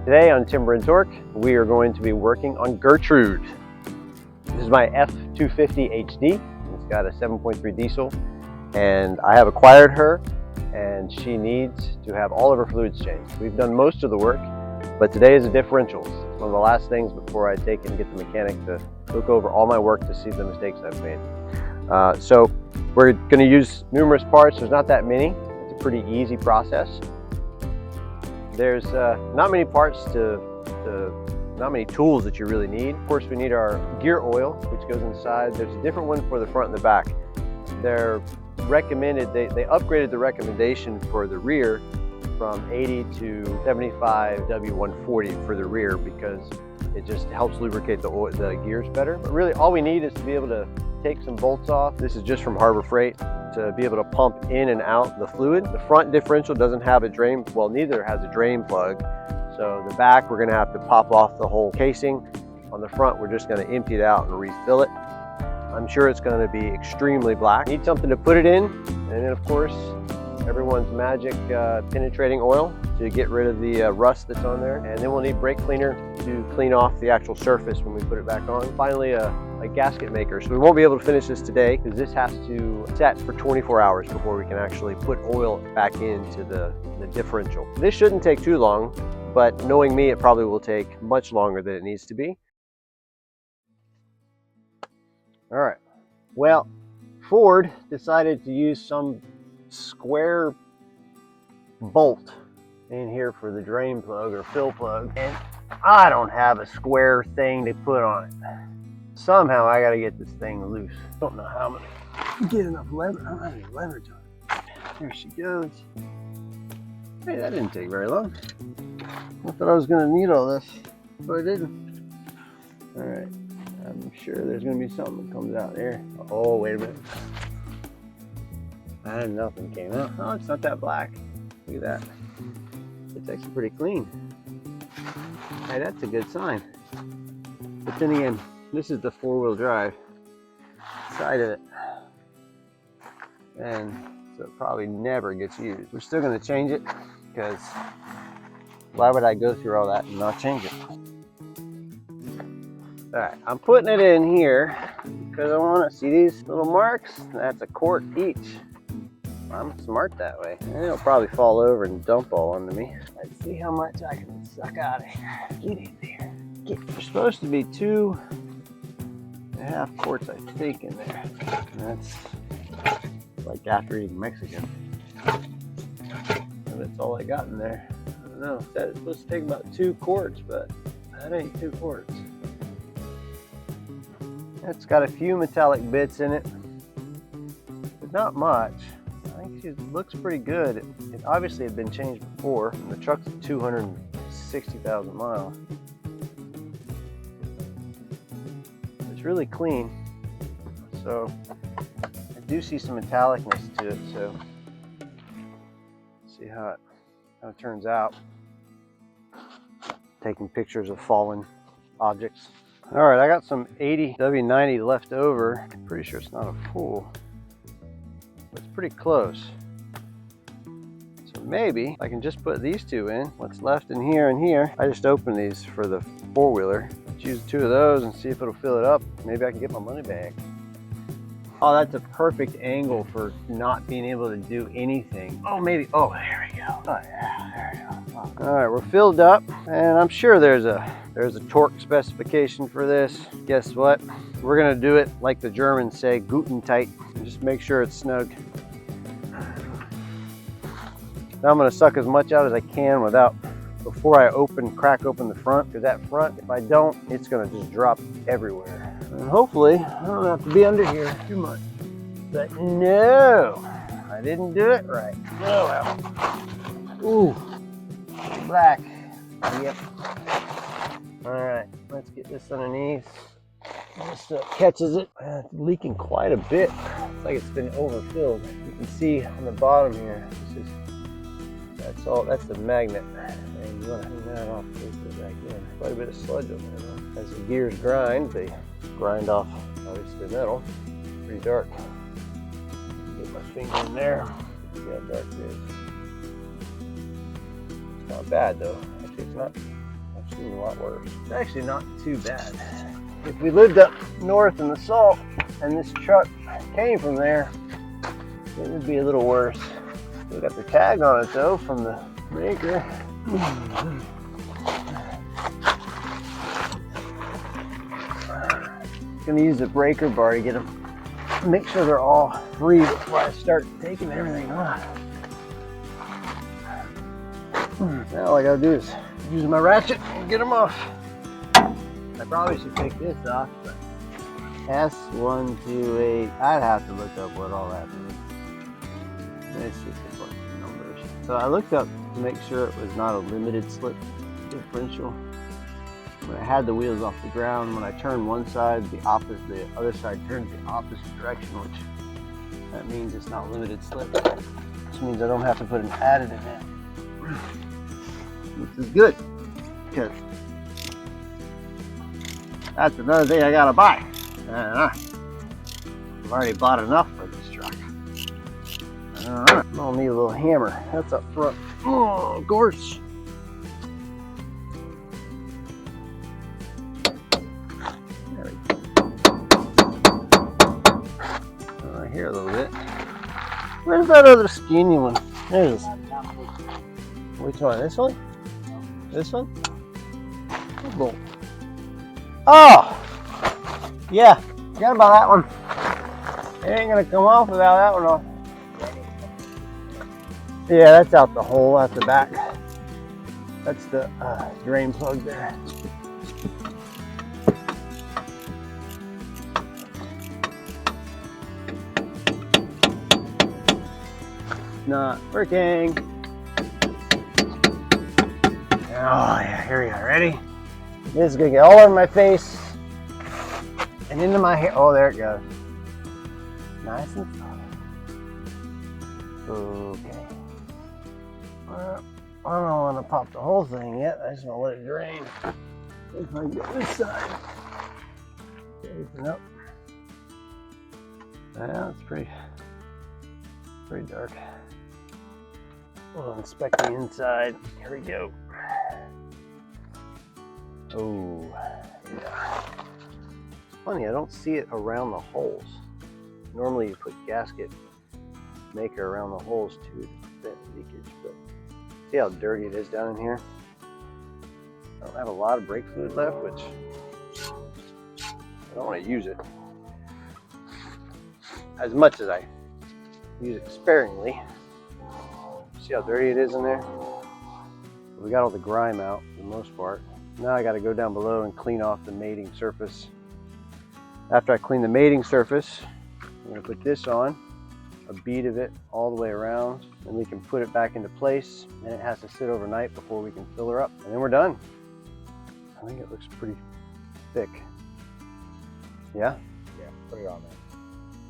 Today on Timber and Torque, we are going to be working on Gertrude. This is my F250 HD. It's got a 7.3 diesel, and I have acquired her, and she needs to have all of her fluids changed. We've done most of the work, but today is a differential. It's one of the last things before I take and get the mechanic to look over all my work to see the mistakes I've made. So we're going to use numerous parts. There's not that many. It's a pretty easy process. There's not many parts not many tools that you really need. Of course, we need our gear oil, which goes inside. There's a different one for the front and the back. They're recommended, they upgraded the recommendation for the rear from 80 to 75 W140 for the rear because it just helps lubricate the gears better. But really all we need is to be able to take some bolts off. This is just from Harbor Freight, to be able to pump in and out the fluid. The front differential doesn't have a drain, well, neither has a drain plug. So the back, we're gonna have to pop off the whole casing. On the front, we're just gonna empty it out and refill it. I'm sure it's gonna be extremely black. Need something to put it in, and then of course, everyone's magic penetrating oil to get rid of the rust that's on there. And then we'll need brake cleaner to clean off the actual surface when we put it back on. Finally, a gasket maker. So we won't be able to finish this today because this has to set for 24 hours before we can actually put oil back into the differential. This shouldn't take too long, but knowing me, it probably will take much longer than it needs to be. All right, well, Ford decided to use some square bolt in here for the drain plug or fill plug, and I don't have a square thing to put on it. Somehow I gotta get this thing loose. Don't know how I'm gonna get enough leverage. I don't have any leverage on it. There she goes. Hey, that didn't take very long. I thought I was gonna need all this, but I didn't. All right, I'm sure there's gonna be something that comes out here. Oh, wait a minute. And nothing came out. Oh, it's not that black. Look at that. It's actually pretty clean. Hey, that's a good sign. But then again, this is the four-wheel drive side of it. And so it probably never gets used. We're still gonna change it because why would I go through all that and not change it? All right, I'm putting it in here because I want to see these little marks. That's a quart each. I'm smart that way. And it'll probably fall over and dump all onto me. Let's see how much I can suck out of here. Get in there. There's supposed to be 2.5 quarts, I think, in there. And that's like after eating Mexican. And that's all I got in there. I don't know. That is supposed to take about 2 quarts, but that ain't 2 quarts. It's got a few metallic bits in it, but not much. I think she looks pretty good. It obviously had been changed before, and the truck's at 260,000 miles. It's really clean, so I do see some metallicness to it, so let's see how it turns out. Taking pictures of fallen objects. All right, I got some 80 W90 left over. I'm pretty sure it's not a full, but it's pretty close. So maybe I can just put these two in. What's left in here and here. I just opened these for the four-wheeler. Let's use 2 of those and see if it'll fill it up. Maybe I can get my money back. Oh, that's a perfect angle for not being able to do anything. Oh, maybe, oh, there we go. Oh yeah, there we go. Oh. All right, we're filled up, and I'm sure there's a torque specification for this. Guess what? We're gonna do it like the Germans say, guten tight, and just make sure it's snug. Now I'm gonna suck as much out as I can before I crack open the front, because that front, if I don't, it's gonna just drop everywhere. And hopefully, I don't have to be under here too much. But no, I didn't do it right. Oh well. Ooh, pretty black. Yep. All right, let's get this underneath. This catches it. It's leaking quite a bit. It's like it's been overfilled. You can see on the bottom here, that's the magnet. And you want to hang that off, put it back in. Quite a bit of sludge on there though. As the gears grind, they grind off obviously the metal. Pretty dark. Get my finger in there. See how dark it is. It's not bad though. Actually, it's a lot worse. It's actually not too bad. If we lived up north in the salt and this truck came from there, it would be a little worse. We got the tag on it though from the maker. Gonna use the breaker bar to get them, make sure they're all free before I start taking everything off. Now all I gotta do is use my ratchet and get them off. I probably should take this off, but S128. I'd have to look up what all that means. Let's see what numbers. So I looked up to make sure it was not a limited slip differential. When I had the wheels off the ground, when I turn one side, the other side turns the opposite direction, which that means it's not limited slip. Which means I don't have to put an additive in. Which is good, because that's another thing I gotta buy. I've already bought enough for this truck. I'm gonna need a little hammer. That's up front. Oh, of course. There we go. Here a little bit. Where's that other skinny one? There's. Which one? This one? This one? Bolt. Oh! Yeah, forgot about that one. It ain't gonna come off without that one off. Yeah, that's out the hole at the back. That's the drain plug there. Not working. Oh yeah, here we go. Ready? This is gonna get all over my face and into my hair. Oh, there it goes. Nice and soft. Okay. Well, I don't want to pop the whole thing yet. I just want to let it drain. If I get this side. Open up. Yeah, it's pretty dark. We'll inspect the inside. Here we go. Oh, yeah. Funny, I don't see it around the holes. Normally you put gasket maker around the holes to prevent leakage, but see how dirty it is down in here? I don't have a lot of brake fluid left, which I don't want to use it as much as I use it sparingly. See how dirty it is in there? We got all the grime out for the most part. Now I got to go down below and clean off the mating surface. After I clean the mating surface, I'm going to put this on, a bead of it all the way around, and we can put it back into place, and it has to sit overnight before we can fill her up, and then we're done. I think it looks pretty thick. Yeah? Yeah, put it on there.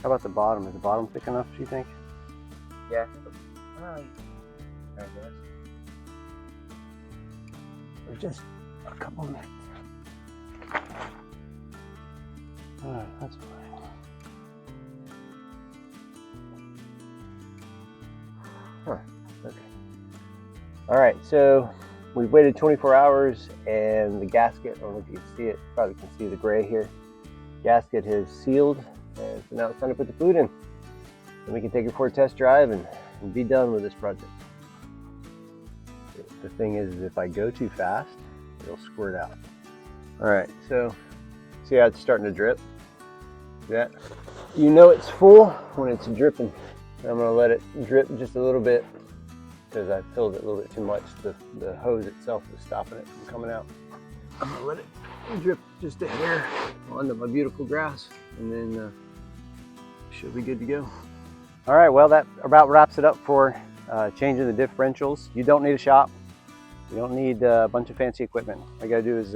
How about the bottom? Is the bottom thick enough, do you think? Yeah. Or just a couple minutes. That's fine. Huh, okay. All right, so we've waited 24 hours and the gasket, I don't know if you can see it, probably can see the gray here. Gasket has sealed, and so now it's time to put the fluid in. And we can take it for a test drive and be done with this project. The thing is if I go too fast, it'll squirt out. All right, so see how it's starting to drip? See that? You know it's full when it's dripping. I'm gonna let it drip just a little bit because I filled it a little bit too much. The hose itself is stopping it from coming out. I'm gonna let it drip just a hair onto my beautiful grass, and then should be good to go. All right, well that about wraps it up for changing the differentials. You don't need a shop. You don't need a bunch of fancy equipment. All you gotta do is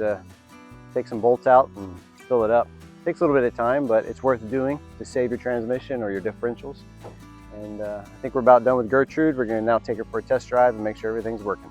take some bolts out and fill it up. It takes a little bit of time, but it's worth doing to save your transmission or your differentials. And I think we're about done with Gertrude. We're gonna now take her for a test drive and make sure everything's working.